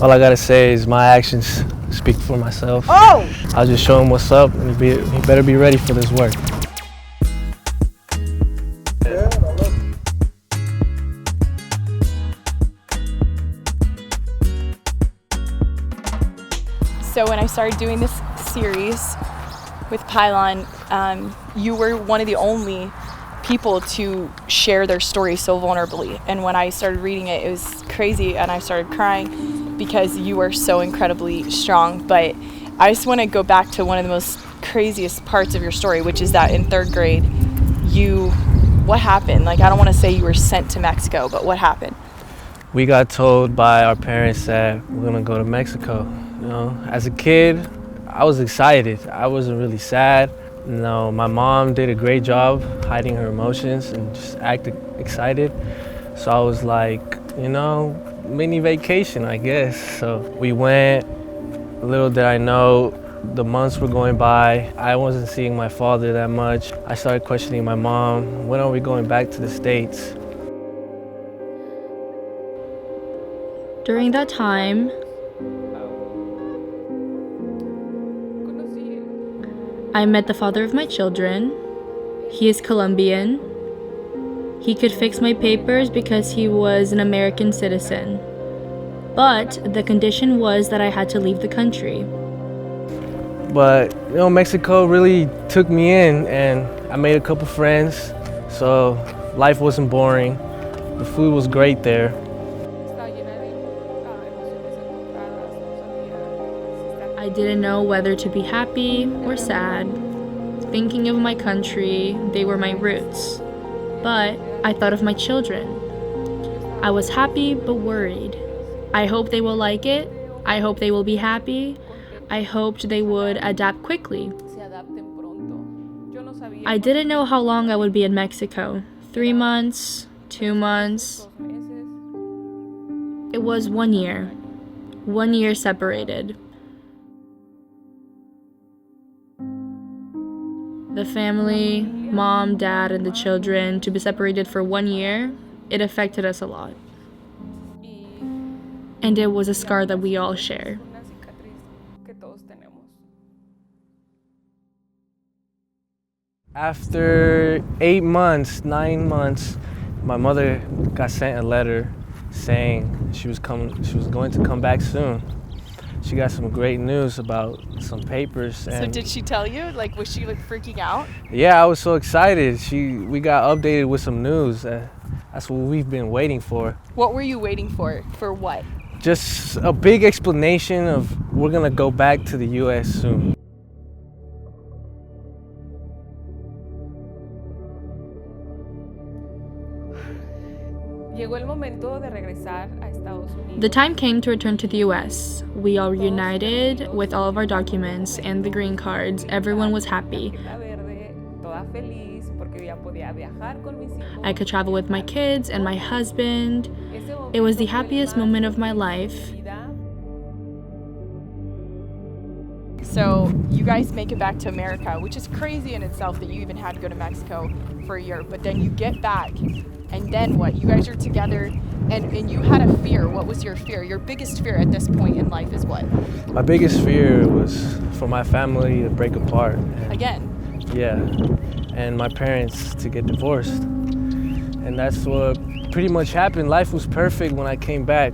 All I gotta say is my actions speak for myself. Oh! I'll just show him what's up, and he better be ready for this work. So when I started doing this series with Pylon, you were one of the only people to share their story so vulnerably. And when I started reading it, it was crazy, and I started crying because you were so incredibly strong. But I just want to go back to one of the most craziest parts of your story, which is that in 3rd grade, what happened? Like, I don't want to say you were sent to Mexico, but what happened? We got told by our parents that we're gonna go to Mexico. You know, as a kid, I was excited. I wasn't really sad. You know, my mom did a great job hiding her emotions and just acted excited. So I was like, you know, mini vacation, I guess. So we went. Little did I know, the months were going by. I wasn't seeing my father that much. I started questioning my mom. When are we going back to the States? During that time, I met the father of my children. He is Colombian. He could fix my papers because he was an American citizen. But the condition was that I had to leave the country. But, you know, Mexico really took me in, and I made a couple friends, so life wasn't boring. The food was great there. I didn't know whether to be happy or sad. Thinking of my country, they were my roots. But I thought of my children. I was happy but worried. I hope they will like it. I hope they will be happy. I hoped they would adapt quickly. I didn't know how long I would be in Mexico. 3 months, 2 months. It was 1 year. 1 year separated. The family, mom, dad, and the children, to be separated for 1 year, it affected us a lot. And it was a scar that we all share. After 8 months, 9 months, my mother got sent a letter saying she was going to come back soon. She got some great news about some papers. And So did she tell you? Like, was she like freaking out? yeah, I was so excited. We got updated with some news. That's what we've been waiting for. What were you waiting for? For what? Just a big explanation of we're gonna go back to the U.S. soon. The time came to return to the US. We all reunited with all of our documents and the green cards. Everyone was happy. I could travel with my kids and my husband. It was the happiest moment of my life. So you guys make it back to America, which is crazy in itself that you even had to go to Mexico for a year. But then you get back, and then what? You guys are together, and you had a fear. What was your fear? Your biggest fear at this point in life is what? My biggest fear was for my family to break apart. Again? Yeah, and my parents to get divorced. And that's what pretty much happened. Life was perfect when I came back.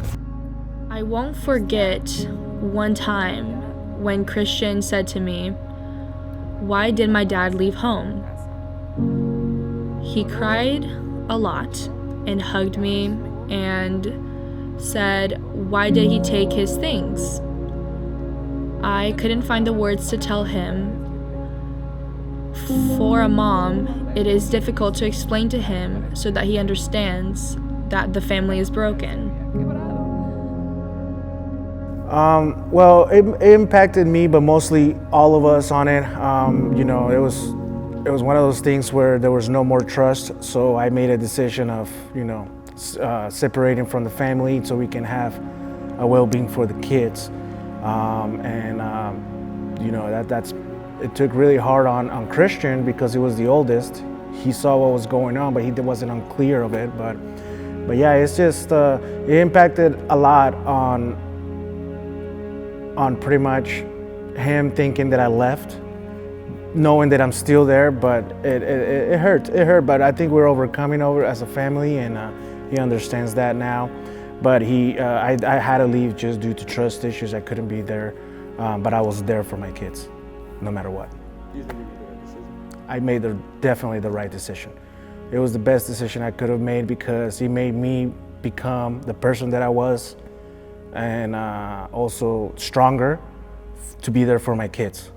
I won't forget one time when Christian said to me, "Why did my dad leave home?" He cried a lot and hugged me and said, "Why did he take his things?" I couldn't find the words to tell him. For a mom, it is difficult to explain to him so that he understands that the family is broken. Well, it impacted me, but mostly all of us on it. You know, it was one of those things where there was no more trust. So I made a decision of, you know, separating from the family so we can have a well-being for the kids. You know, it took really hard on Christian because he was the oldest. He saw what was going on, but he wasn't unclear of it. But yeah, it's just it impacted a lot on on pretty much him thinking that I left, knowing that I'm still there, but it hurt. It hurt, but I think we're overcoming as a family, and he understands that now. But I had to leave just due to trust issues. I couldn't be there, but I was there for my kids, no matter what. Do you think you made the right decision? I made definitely the right decision. It was the best decision I could have made because he made me become the person that I was, and also stronger to be there for my kids.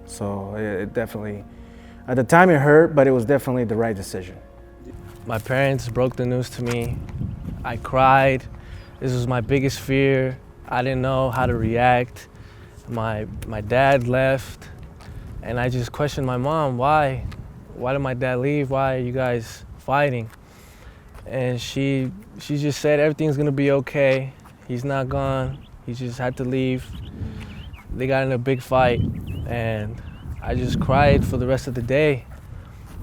So it definitely, at the time it hurt, but it was definitely the right decision. My parents broke the news to me. I cried. This was my biggest fear. I didn't know how to react. My dad left, and I just questioned my mom, why? Why did my dad leave? Why are you guys fighting? And she just said everything's gonna be okay. He's not gone. He just had to leave. They got in a big fight, and I just cried for the rest of the day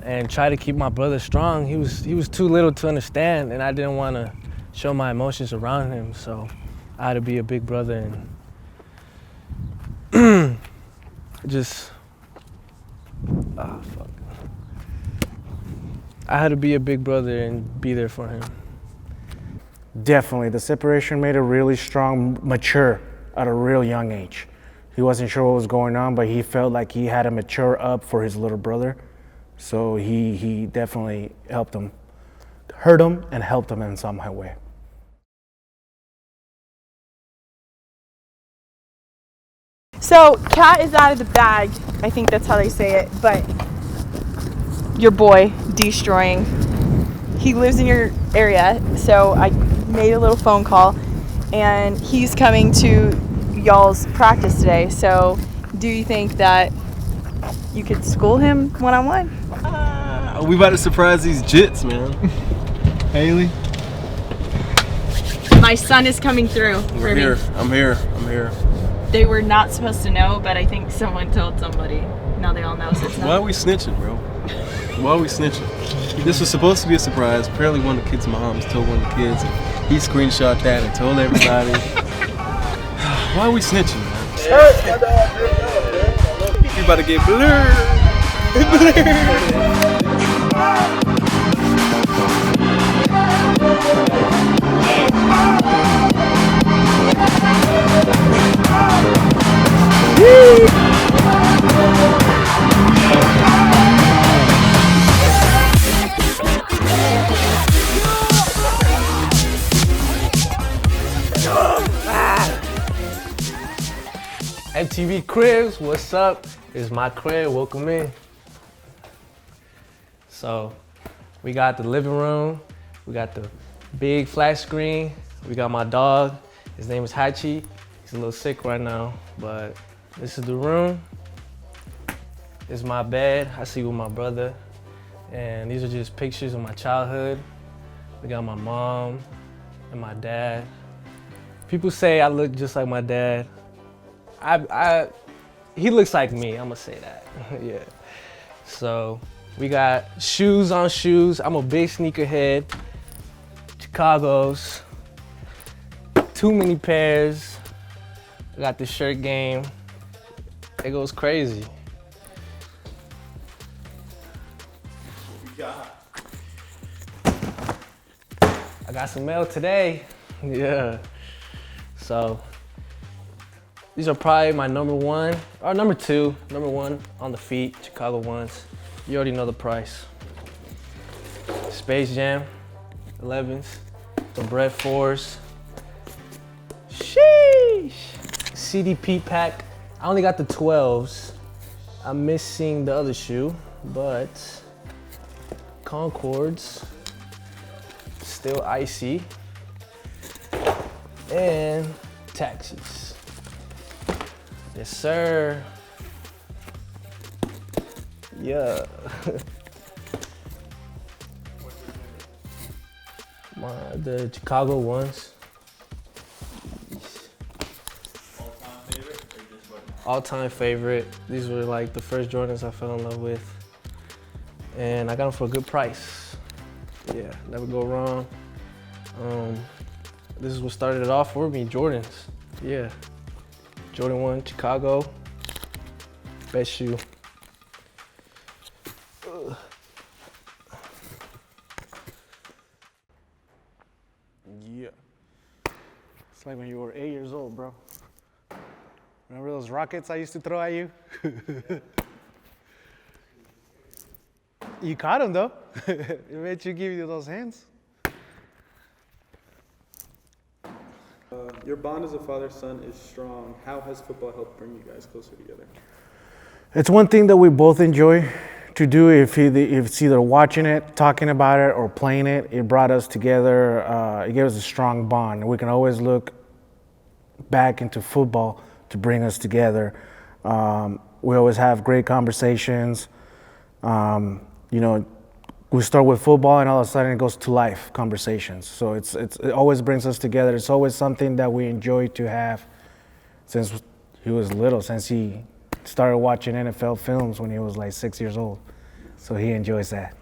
and tried to keep my brother strong. He was too little to understand, and I didn't want to show my emotions around him, so I had to be a big brother and just fuck. I had to be a big brother and be there for him. Definitely, the separation made it really strong, mature at a real young age. He wasn't sure what was going on, but he felt like he had to mature up for his little brother. So he definitely helped him, hurt him and helped him in some way. So, cat is out of the bag. I think that's how they say it. But your boy, destroying, he lives in your area. So I made a little phone call, and he's coming to y'all's practice today. So, do you think that you could school him one-on-one? We about to surprise these jits, man. Haley? My son is coming through for me. I'm here. They were not supposed to know, but I think someone told somebody. Now they all know, so it's not. Why are we snitching, bro? Why are we snitching? This was supposed to be a surprise. Apparently one of the kids' moms told one of the kids, and he screenshot that and told everybody. Why are we snitching, man? You about to get blurred. MTV Cribs, what's up? It's my crib, welcome in. So, we got the living room, we got the big flat screen, we got my dog, his name is Hachi. He's a little sick right now, but this is the room. This is my bed, I sleep with my brother. And these are just pictures of my childhood. We got my mom and my dad. People say I look just like my dad. He looks like me, I'm gonna say that, yeah. So, we got shoes on shoes. I'm a big sneakerhead. Chicago's, too many pairs. I got the shirt game. It goes crazy. I got some mail today, yeah. So, these are probably my number one on the feet, Chicago ones. You already know the price. Space Jam 11s, the Bread 4s. Sheesh. CDP pack, I only got the 12s. I'm missing the other shoe, but Concords, still icy. And taxis. Yes, sir. Yeah. The Chicago ones. All-time favorite. These were like the first Jordans I fell in love with. And I got them for a good price. Yeah, never go wrong. This is what started it off for me, Jordans. Yeah. Jordan 1, Chicago. Best shoe. Yeah. It's like when you were 8 years old, bro. Remember those rockets I used to throw at you? You caught them though. It made you give you those hands. Your bond as a father-son is strong. How has football helped bring you guys closer together? It's one thing that we both enjoy to do. If it's either watching it, talking about it, or playing it, it brought us together. It gave us a strong bond. We can always look back into football to bring us together. We always have great conversations. We start with football and all of a sudden it goes to life conversations. So it always brings us together. It's always something that we enjoy to have since he was little, since he started watching NFL films when he was like 6 years old. So he enjoys that.